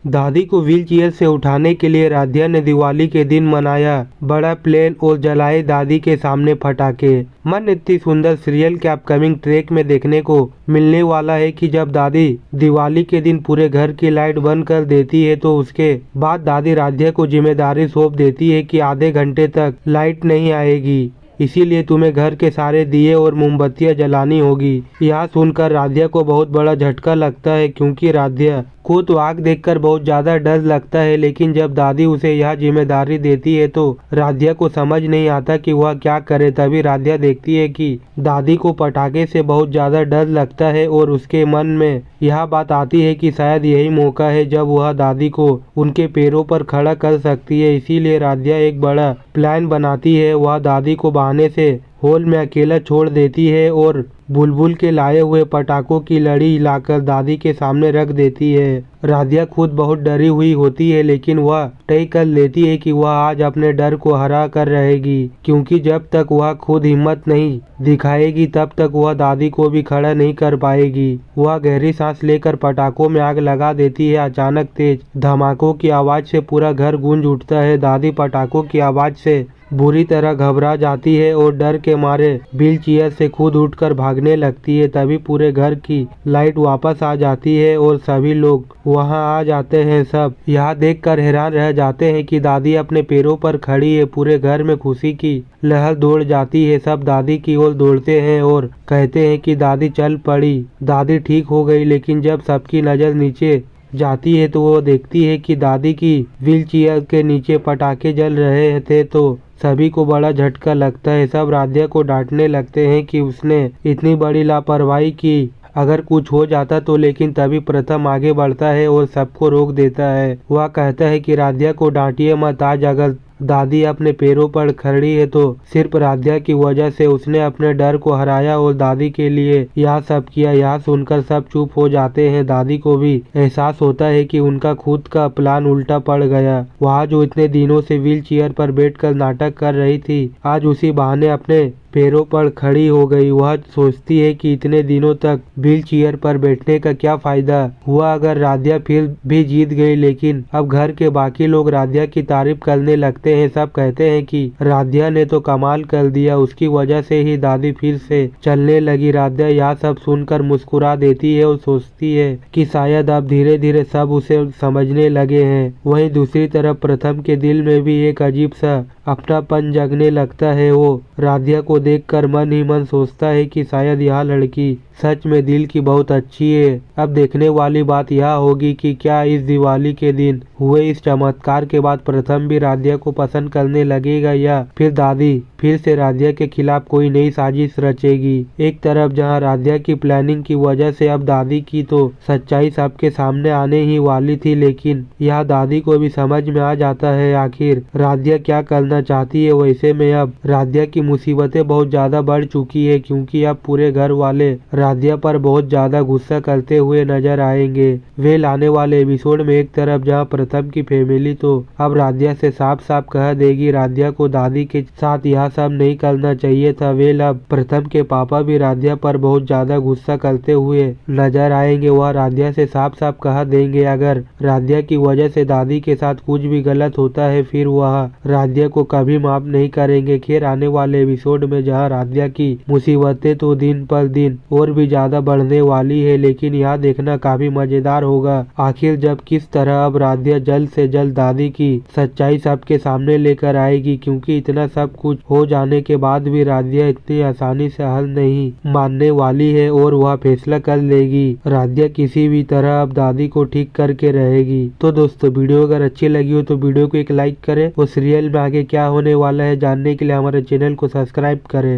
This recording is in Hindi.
दादी को व्हील चेयर से उठाने के लिए राध्या ने दिवाली के दिन मनाया बड़ा प्लेन और जलाए दादी के सामने पटाखे। मन इतनी सुंदर सीरियल के अपकमिंग ट्रैक में देखने को मिलने वाला है कि जब दादी दिवाली के दिन पूरे घर की लाइट बंद कर देती है तो उसके बाद दादी राध्या को जिम्मेदारी सौंप देती है कि आधे घंटे तक लाइट नहीं आएगी, इसीलिए तुम्हें घर के सारे दिए और मोमबत्तियां जलानी होगी। यह सुनकर राध्या को बहुत बड़ा झटका लगता है क्योंकि राध्या को तो आग देखकर बहुत ज्यादा डर लगता है, लेकिन जब दादी उसे यह जिम्मेदारी देती है तो राध्या को समझ नहीं आता कि वह क्या करे। तभी राध्या देखती है कि दादी को पटाखे से बहुत ज्यादा डर लगता है और उसके मन में यह बात आती है कि शायद यही मौका है जब वह दादी को उनके पैरों पर खड़ा कर सकती है। इसीलिए राध्या एक बड़ा प्लान बनाती है। वह दादी को बहाने से हॉल में अकेला छोड़ देती है और बुलबुल के लाए हुए पटाखों की लड़ी लाकर दादी के सामने रख देती है। राध्या खुद बहुत डरी हुई होती है, लेकिन वह तय कर लेती है कि वह आज अपने डर को हरा कर रहेगी, क्योंकि जब तक वह खुद हिम्मत नहीं दिखाएगी तब तक वह दादी को भी खड़ा नहीं कर पाएगी। वह गहरी सांस लेकर पटाखों में आग लगा देती है। अचानक तेज धमाकों की आवाज से पूरा घर गूंज उठता है। दादी पटाखों की आवाज से बुरी तरह घबरा जाती है और डर के मारे व्हील चेयर से खुद उठकर भागने लगती है। तभी पूरे घर की लाइट वापस आ जाती है और सभी लोग वहां आ जाते हैं। सब यह देखकर हैरान रह जाते हैं कि दादी अपने पैरों पर खड़ी है। पूरे घर में खुशी की लहर दौड़ जाती है। सब दादी की ओर दौड़ते हैं और कहते हैं कि दादी चल पड़ी, दादी ठीक हो गई। लेकिन जब सबकी नजर नीचे जाती है तो वो देखती है कि दादी की व्हील चेयर के नीचे पटाखे जल रहे थे। तो सभी को बड़ा झटका लगता है। सब राध्या को डांटने लगते हैं कि उसने इतनी बड़ी लापरवाही की, अगर कुछ हो जाता तो। लेकिन तभी प्रथम आगे बढ़ता है और सबको रोक देता है। वह कहता है कि राध्या को डांटिए मत, आज अगर दादी अपने पैरों पर खड़ी है तो सिर्फ राध्या की वजह से उसने अपने डर को हराया और दादी के लिए यह सब किया। यह सुनकर सब चुप हो जाते हैं। दादी को भी एहसास होता है कि उनका खुद का प्लान उल्टा पड़ गया। वह जो इतने दिनों से व्हील चेयर पर बैठकर नाटक कर रही थी, आज उसी बहाने अपने पैरों पर खड़ी हो गई। वह सोचती है कि इतने दिनों तक व्हील चेयर पर बैठने का क्या फायदा हुआ अगर राध्या फिर भी जीत गई। लेकिन अब घर के बाकी लोग राध्या की तारीफ करने लगते हैं। सब कहते हैं कि राध्या ने तो कमाल कर दिया, उसकी वजह से ही दादी फिर से चलने लगी। राध्या यह सब सुनकर मुस्कुरा देती है और सोचती है कि शायद अब धीरे धीरे सब उसे समझने लगे हैं। वहीं दूसरी तरफ प्रथम के दिल में भी एक अजीब सा अपनापन जगने लगता है। वो राध्या को देखकर मन ही मन सोचता है कि शायद यह लड़की सच में दिल की बहुत अच्छी है। अब देखने वाली बात यह होगी कि क्या इस दिवाली के दिन हुए इस चमत्कार के बाद प्रथम भी राध्या को पसंद करने लगेगा या फिर दादी फिर से राध्या के खिलाफ कोई नई साजिश रचेगी। एक तरफ जहां राध्या की प्लानिंग की वजह से अब दादी की तो सच्चाई सबके सामने आने ही वाली थी, लेकिन यह दादी को भी समझ में आ जाता है आखिर राध्या क्या करना चाहती है। वैसे में अब राध्या की मुसीबतें बहुत ज्यादा बढ़ चुकी है, क्योंकि अब पूरे घर वाले राध्या पर बहुत ज्यादा गुस्सा करते हुए नजर आएंगे। वे लाने वाले एपिसोड में एक तरफ जहां प्रथम की फैमिली तो अब राध्या से साफ साफ कह देगी राध्या को दादी के साथ यह सब नहीं करना चाहिए था। वे अब प्रथम के पापा भी राध्या पर बहुत ज्यादा गुस्सा करते हुए नजर आएंगे। वह राध्या से साफ साफ कह देंगे अगर राध्या की वजह से दादी के साथ कुछ भी गलत होता है फिर वह राध्या को कभी माफ नहीं करेंगे। खैर आने वाले एपिसोड में जहां राध्या की मुसीबतें तो दिन पर दिन और भी ज्यादा बढ़ने वाली है, लेकिन यह देखना काफी मजेदार होगा आखिर जब किस तरह अब राध्या जल्द से जल्द दादी की सच्चाई सबके सामने लेकर आएगी। क्योंकि इतना सब कुछ हो जाने के बाद भी राध्या इतनी आसानी से हार नहीं मानने वाली है और वह फैसला कर लेगी। राध्या किसी भी तरह अब दादी को ठीक करके रहेगी। तो दोस्तों वीडियो अगर अच्छी लगी हो तो वीडियो को एक लाइक करें और सीरियल में आगे क्या होने वाला है जानने के लिए हमारे चैनल को सब्सक्राइब करें।